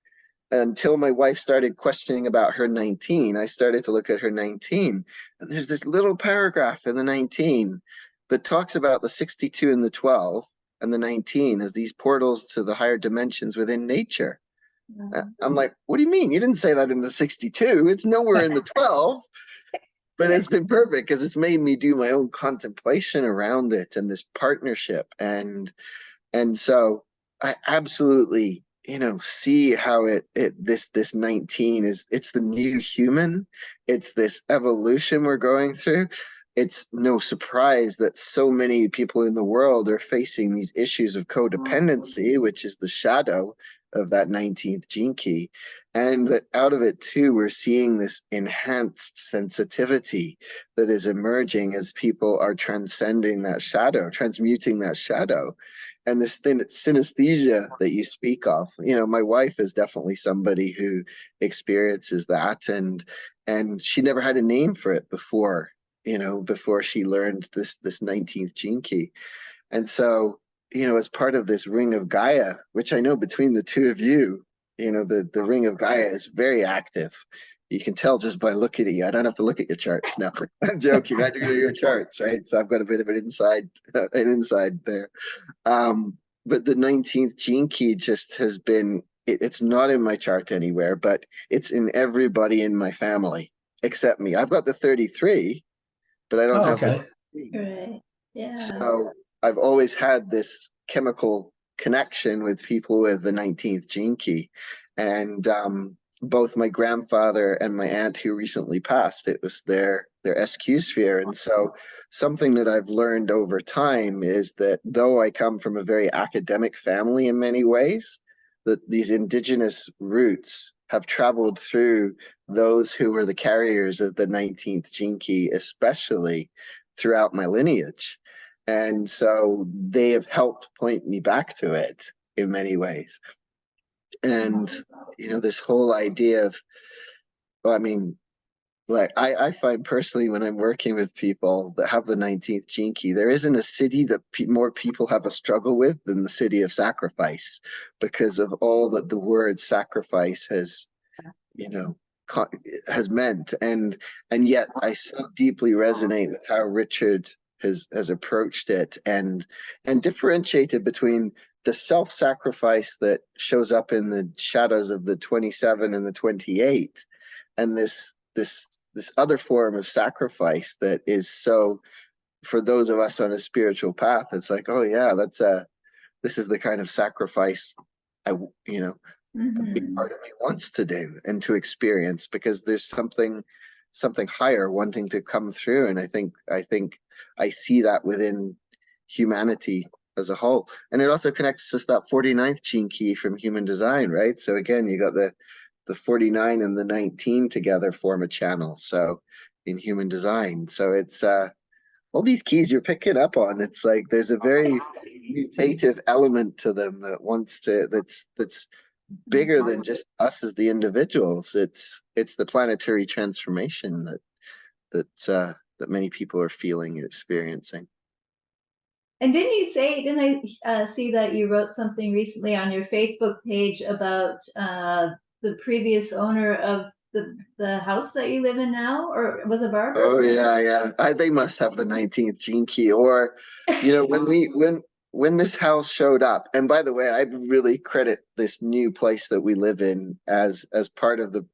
until my wife started questioning about her 19. I started to look at her 19, and there's this little paragraph in the 19 that talks about the 62 and the 12 and the 19 as these portals to the higher dimensions within nature. I'm like, what do you mean? You didn't say that in the 62. It's nowhere in the 12. But it's been perfect because it's made me do my own contemplation around it and this partnership. And so I absolutely, see how this 19 it's the new human. It's this evolution we're going through. It's no surprise that so many people in the world are facing these issues of codependency, which is the shadow of that 19th gene key. And that out of it too, we're seeing this enhanced sensitivity that is emerging as people are transcending that shadow, transmuting that shadow. And this synesthesia that you speak of, my wife is definitely somebody who experiences that, and she never had a name for it before, before she learned this 19th gene key. And so, as part of this ring of Gaia, which I know between the two of you, the ring of Gaia is very active. You can tell just by looking at you. I don't have to look at your charts now. I'm joking. I do know your charts, right? So I've got a bit of an inside there. But the 19th gene key just has been, it's not in my chart anywhere, but it's in everybody in my family except me. I've got the 33, but I don't have okay. the 19. Right. Yeah. So I've always had this chemical connection with people with the 19th gene key. And both my grandfather and my aunt who recently passed, it was their SQ sphere. And so something that I've learned over time is that though I come from a very academic family in many ways, that these indigenous roots have traveled through those who were the carriers of the 19th gene key, especially throughout my lineage. And so they have helped point me back to it in many ways. And, this whole idea of, well, I mean, like I find personally when I'm working with people that have the 19th gene key, there isn't a city that more people have a struggle with than the city of sacrifice, because of all that the word sacrifice has, has meant. And yet I so deeply resonate with how Richard has approached it and differentiated between the self-sacrifice that shows up in the shadows of the 27 and the 28, and this other form of sacrifice that is so, for those of us on a spiritual path, it's like, oh yeah, this is the kind of sacrifice I a big part of me wants to do and to experience, because there's something higher wanting to come through. And I think I see that within humanity as a whole. And it also connects to that 49th gene key from human design, right? So again, you got the 49 and the 19 together form a channel. So in human design. So it's all these keys you're picking up on. It's like there's a very mutative element to them that's bigger than just us as the individuals. It's the planetary transformation that many people are feeling and experiencing. And didn't I see that you wrote something recently on your Facebook page about the previous owner of the house that you live in now, or was it Barber? Oh yeah. They must have the 19th gene key, or when this house showed up. And by the way, I really credit this new place that we live in as part of the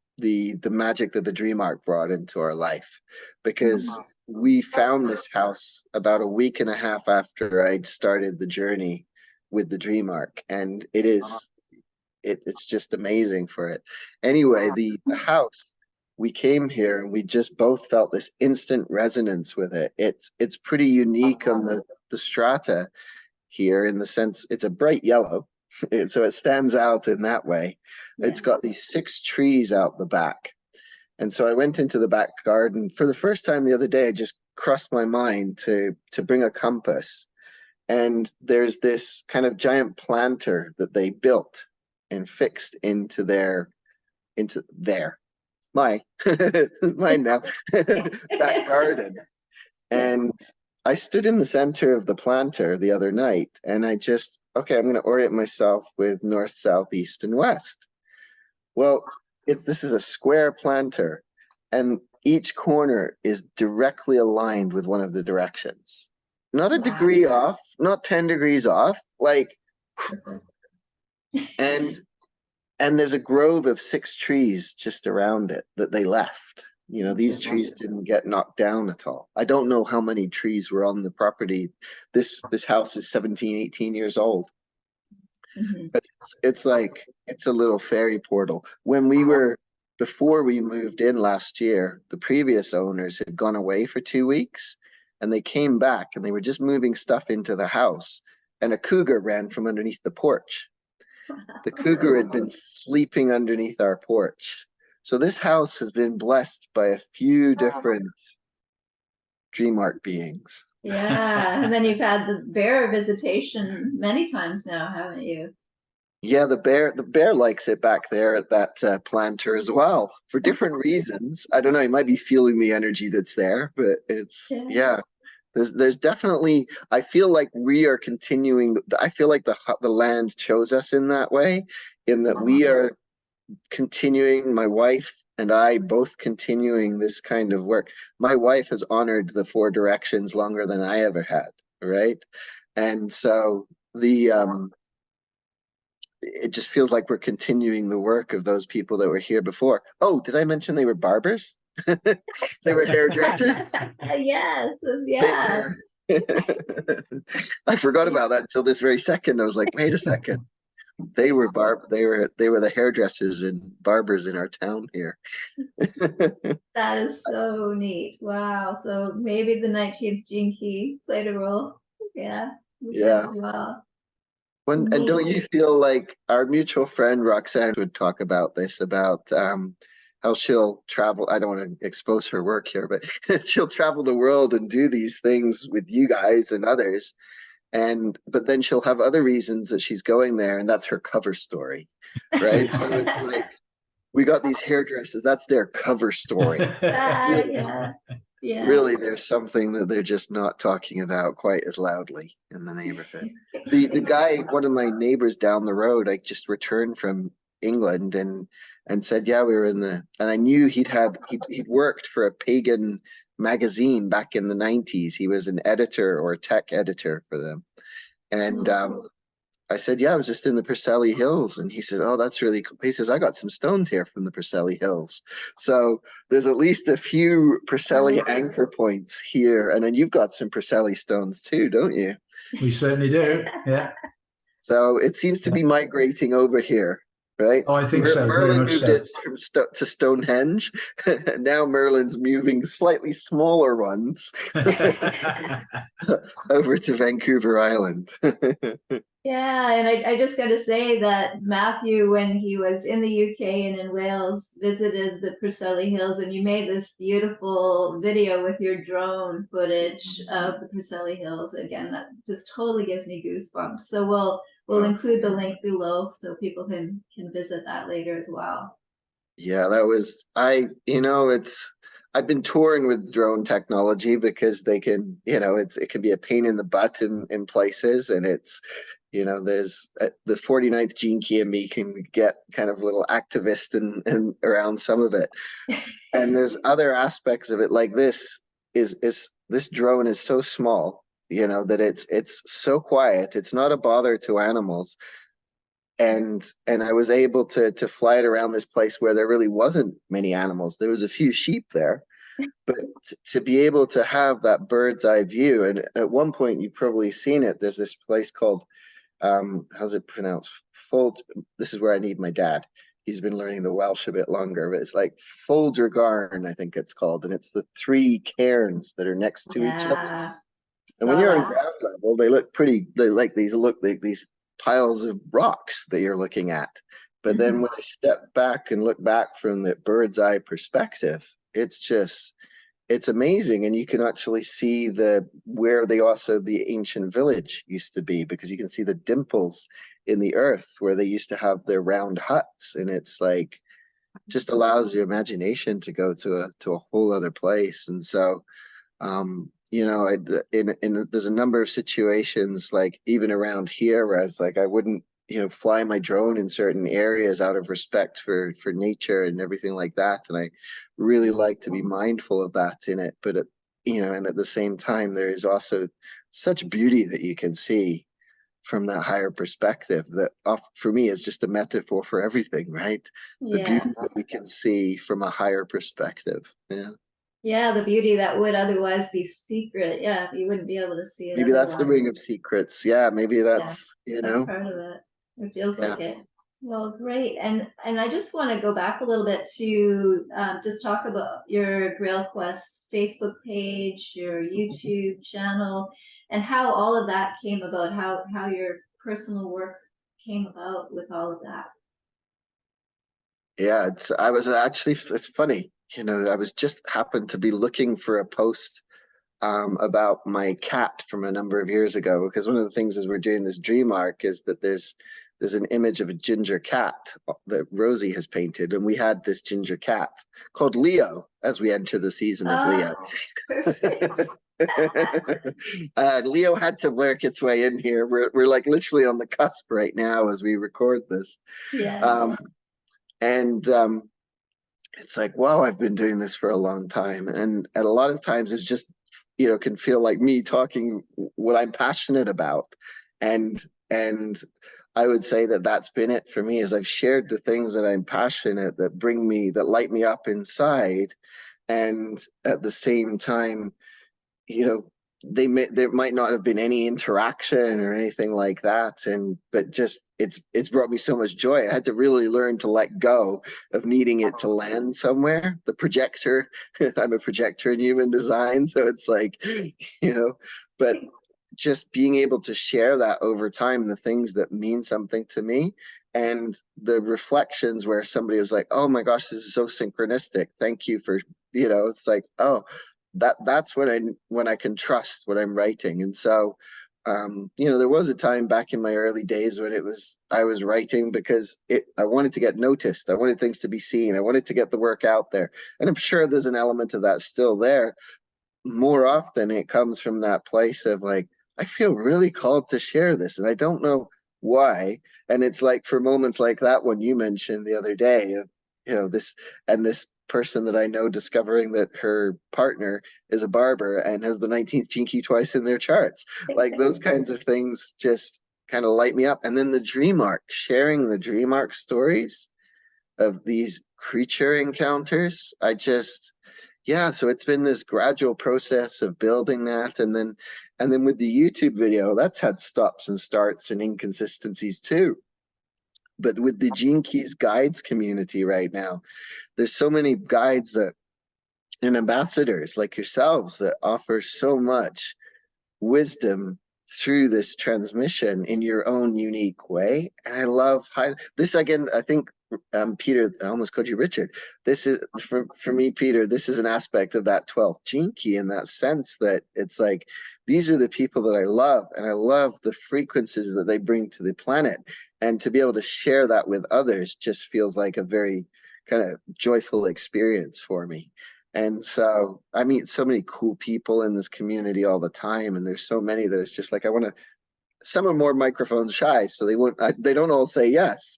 magic that the dream arc brought into our life, because we found this house about a week and a half after I'd started the journey with the dream arc, and it's just amazing for it. Anyway, the house, we came here and we just both felt this instant resonance with it. It's pretty unique on the strata here, in the sense it's a bright yellow, so it stands out in that way. Yeah. It's got these 6 trees out the back. And so I went into the back garden for the first time the other day. I just crossed my mind to bring a compass. And there's this kind of giant planter that they built and fixed into mine now, back garden. And I stood in the center of the planter the other night, and I'm going to orient myself with north, south, east, and west. Well, this is a square planter, and each corner is directly aligned with one of the directions. not a Wow. degree off, not 10 degrees off, like, and there's a grove of 6 trees just around it that they left. You know, these trees didn't get knocked down at all. I don't know how many trees were on the property. This house is 17, 18 years old. But it's like, it's a little fairy portal. Before we moved in last year, the previous owners had gone away for 2 weeks, and they came back and they were just moving stuff into the house, and a cougar ran from underneath the porch. The cougar had been sleeping underneath our porch. So this house has been blessed by a few different dream arc beings. Yeah, and then you've had the bear visitation many times now, haven't you? Yeah, the bear likes it back there at that planter as well, for different reasons. I don't know, he might be feeling the energy that's there, but yeah. There's definitely, I feel like we are continuing, I feel like the land chose us in that way, in that we are continuing, my wife and I both continuing this kind of work. My wife has honored the 4 directions longer than I ever had, right? And so it just feels like we're continuing the work of those people that were here before. Oh, did I mention they were barbers? They were hairdressers. Yes, yeah. I forgot about that until this very second. I was like, wait a second. They were the hairdressers and barbers in our town here. That is so neat. Wow. So maybe the 19th gene key played a role. Yeah, with them Yeah. as well. And don't you feel like our mutual friend Roxanne would talk about this, about how she'll travel? I don't want to expose her work here, but she'll travel the world and do these things with you guys and others. But then she'll have other reasons that she's going there, and that's her cover story, right? So it's like, we got these hairdressers, that's their cover story. Yeah. Yeah. Really, there's something that they're just not talking about quite as loudly in the neighborhood. The guy, one of my neighbors down the road, I just returned from England and said, yeah, we were and I knew he'd worked for a pagan magazine back in the 90s. He was an editor or a tech editor for them. And I said, yeah, I was just in the Preseli Hills. And he said, oh, that's really cool. He says, I got some stones here from the Preseli Hills. So there's at least a few Preseli anchor points here. And then you've got some Preseli stones too, don't you? We certainly do, yeah. So it seems to be migrating over here, right? Oh, I think so, very Merlin much moved so. it to Stonehenge. Now Merlin's moving slightly smaller ones over to Vancouver Island. Yeah, and I just got to say that Matthew, when he was in the UK and in Wales, visited the Preseli Hills, and you made this beautiful video with your drone footage of the Preseli Hills. Again, that just totally gives me goosebumps. So we'll include the link below so people can visit that later as well. Yeah, that was I've been touring with drone technology because they can, it can be a pain in the butt in places, and there's the 49th gene key in me can get kind of a little activist and around some of it. And there's other aspects of it, like this drone is so small, that it's so quiet. It's not a bother to animals. And I was able to fly it around this place where there really wasn't many animals. There was a few sheep there, but to be able to have that bird's eye view. And at one point, you've probably seen it. There's this place called how's it pronounced? This is where I need my dad. He's been learning the Welsh a bit longer, but it's like Foldragarn, I think it's called, and it's the 3 cairns that are next to each other. And when you're on ground level, they look like these piles of rocks that you're looking at. But then when I step back and look back from the bird's eye perspective, it's amazing. And you can actually see where the ancient village used to be, because you can see the dimples in the earth where they used to have their round huts. And it's like, just allows your imagination to go to a whole other place. And so, there's a number of situations, like even around here, where I was like, I wouldn't, fly my drone in certain areas out of respect for nature and everything like that. And I really like to be mindful of that in it. But you know, and at the same time, there is also such beauty that you can see from that higher perspective that for me is just a metaphor for everything, right? The Yeah. beauty that we can see from a higher perspective. Yeah. Yeah, the beauty that would otherwise be secret. Yeah, you wouldn't be able to see it Maybe that's the otherwise. ring of secrets. Yeah, maybe Yeah, that's, you that's know, part of it. It feels yeah. like it. Well, great. And I just want to go back a little bit to just talk about your Grail Quest Facebook page, your YouTube channel, and how all of that came about, how your personal work came about with all of that. Yeah, I was actually, it's funny, you know, I was just happened to be looking for a post about my cat from a number of years ago, because one of the things as we're doing this dream arc is that there's an image of a ginger cat that Rosie has painted, and we had this ginger cat called Leo as we enter the season of Leo. Oh, perfect. Leo had to work its way in here. We're like literally on the cusp right now as we record this. Yes. Um, and it's like, wow, I've been doing this for a long time. And a lot of times it's just, you know, can feel like me talking what I'm passionate about. And I would say that that's been it for me, is I've shared the things that I'm passionate, that bring me, that light me up inside. And at the same time, you know, there might not have been any interaction or anything like that, and but just it's brought me so much joy. I had to really learn to let go of needing it to land somewhere. The projector, I'm a projector in human design, so it's like, you know, but just being able to share that over time, the things that mean something to me, and the reflections where somebody was like, oh my gosh, this is so synchronistic, thank you for, you know, it's like, oh, that's when I can trust what I'm writing. And so you know, there was a time back in my early days when I was writing because I wanted to get noticed, I wanted things to be seen, I wanted to get the work out there, and I'm sure there's an element of that still there. More often it comes from that place of like, I feel really called to share this and I don't know why. And it's like for moments like that one you mentioned the other day of, you know, this person that I know discovering that her partner is a barber and has the 19th gene key twice in their charts. Like those kinds of things just kind of light me up. And then the dream arc, sharing the dream arc stories of these creature encounters. Yeah, so it's been this gradual process of building that, and then with the YouTube video, that's had stops and starts and inconsistencies too. But with the Gene Keys guides community right now, there's so many guides that and ambassadors like yourselves that offer so much wisdom through this transmission in your own unique way. And I love how this again, I think Peter, I almost called you Richard. This is for me, Peter, this is an aspect of that 12th gene key in that sense that it's like these are the people that I love, and I love the frequencies that they bring to the planet. And to be able to share that with others just feels like a very kind of joyful experience for me. And so I meet so many cool people in this community all the time, and there's so many that it's just like I want to. Some are more microphone shy, so they don't all say yes.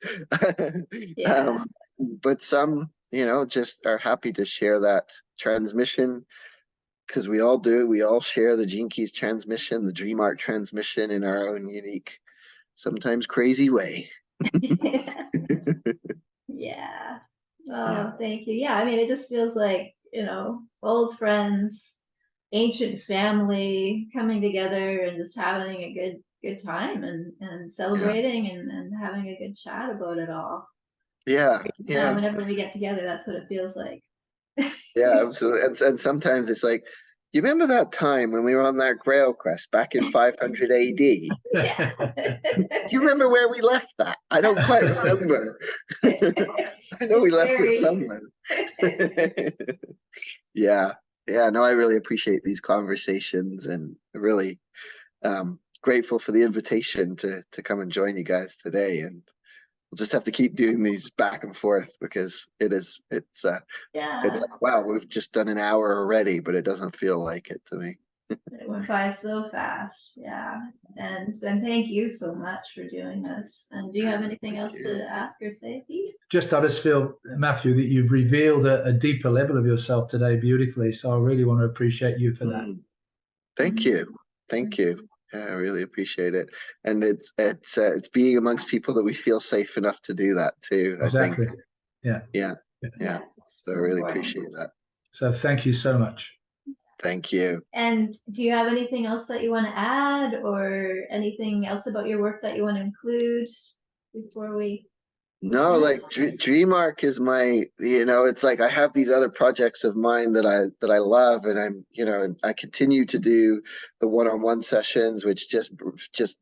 Yeah. um, but some, you know, just are happy to share that transmission because we all do. We all share the Gene Keys transmission, the Dream Arc transmission in our own unique, sometimes crazy way. Yeah. Yeah. Oh, thank you. Yeah, I mean, it just feels like, old friends, ancient family coming together and just having a good time and Yeah. celebrating and having a good chat about it all. Yeah. Yeah. Whenever we get together, that's what it feels like. Yeah, absolutely. And sometimes it's like, you remember that time when we were on that Grail Quest back in 500 AD? Yeah. Do you remember where we left that? I don't quite remember. I know we left it Very. somewhere. Yeah. Yeah. No, I really appreciate these conversations and really grateful for the invitation to come and join you guys today. And we'll just have to keep doing these back and forth because it's Yeah. like, wow, we've just done an hour already, but it doesn't feel like it to me. It went by so fast. Yeah. And thank you so much for doing this. And do you have anything else to ask or say, Pete? Just I just feel, Matthew, that you've revealed a deeper level of yourself today beautifully. So I really want to appreciate you for that. Thank you. Thank you. Yeah, I really appreciate it. And it's being amongst people that we feel safe enough to do that too, Exactly. I think. Yeah. Yeah. So I really appreciate that. So thank you so much. Thank you. And do you have anything else that you want to add, or anything else about your work that you want to include before we? No, like DreamArc is my, it's like I have these other projects of mine that I love, and I continue to do the one-on-one sessions, which just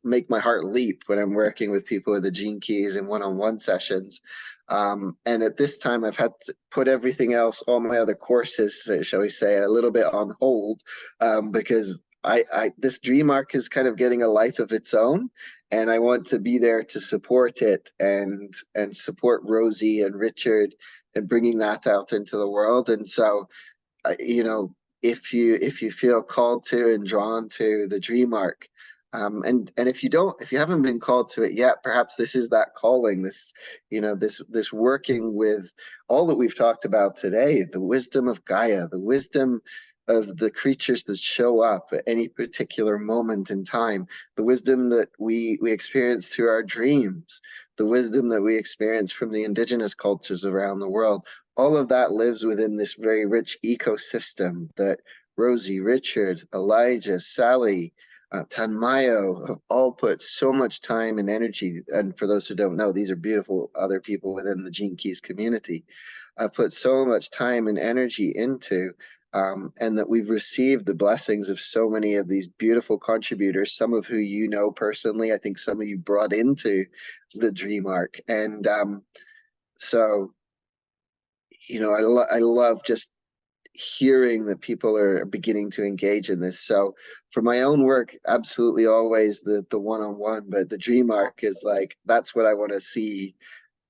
make my heart leap when I'm working with people with the gene keys and one-on-one sessions. And at this time, I've had to put everything else, all my other courses, shall we say, a little bit on hold, because this DreamArc is kind of getting a life of its own, and I want to be there to support it and support Rosie and Richard and bringing that out into the world. And so, if you feel called to and drawn to the DreamArc, and if you haven't been called to it yet, perhaps this is that calling. This working with all that we've talked about today, the wisdom of Gaia, the wisdom of the creatures that show up at any particular moment in time, the wisdom that we experience through our dreams, the wisdom that we experience from the indigenous cultures around the world. All of that lives within this very rich ecosystem that Rosie, Richard, Elijah, Sally, Tanmayo have all put so much time and energy. And for those who don't know, these are beautiful other people within the Gene Keys community. Put so much time and energy into, and that we've received the blessings of so many of these beautiful contributors, some of who you know personally. I think some of you brought into the DreamArc. And so, I love just hearing that people are beginning to engage in this. So for my own work, absolutely always the one-on-one, but the DreamArc is like, that's what I want to see.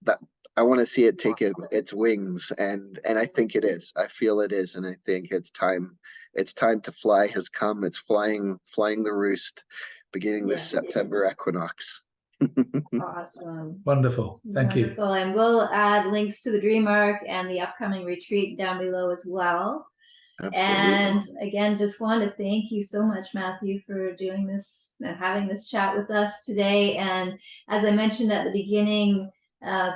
That I want to see it take its wings, and I think it is. I feel it is, and I think it's time. It's time to fly has come. It's flying the roost, beginning this September equinox. Awesome. Wonderful. Thank you. Wonderful. And we'll add links to the DreamArc and the upcoming retreat down below as well. Absolutely. And again, just want to thank you so much, Matthew, for doing this and having this chat with us today. And as I mentioned at the beginning,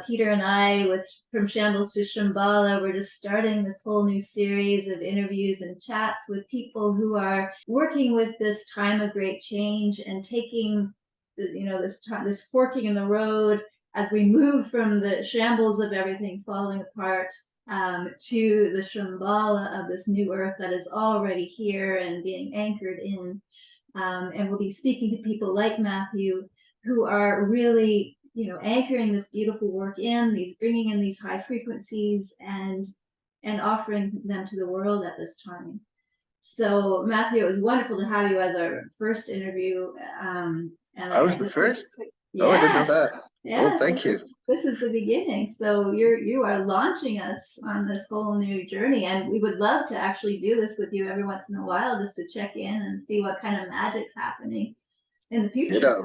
Peter and I, from Shambles to Shambhala, we're just starting this whole new series of interviews and chats with people who are working with this time of great change and taking, this forking in the road as we move from the shambles of everything falling apart to the Shambhala of this new earth that is already here and being anchored in. And we'll be speaking to people like Matthew, who are really, anchoring this beautiful work in, bringing in these high frequencies and offering them to the world at this time. So Matthew, it was wonderful to have you as our first interview. And I was the first. Yes. Oh, I didn't know that. Yes, oh, thank you. This is the beginning. So you are launching us on this whole new journey, and we would love to actually do this with you every once in a while, just to check in and see what kind of magic's happening in the future.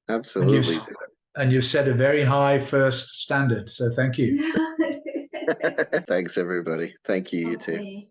Absolutely. And you set a very high first standard. So thank you. Thanks, everybody. Thank you, you too.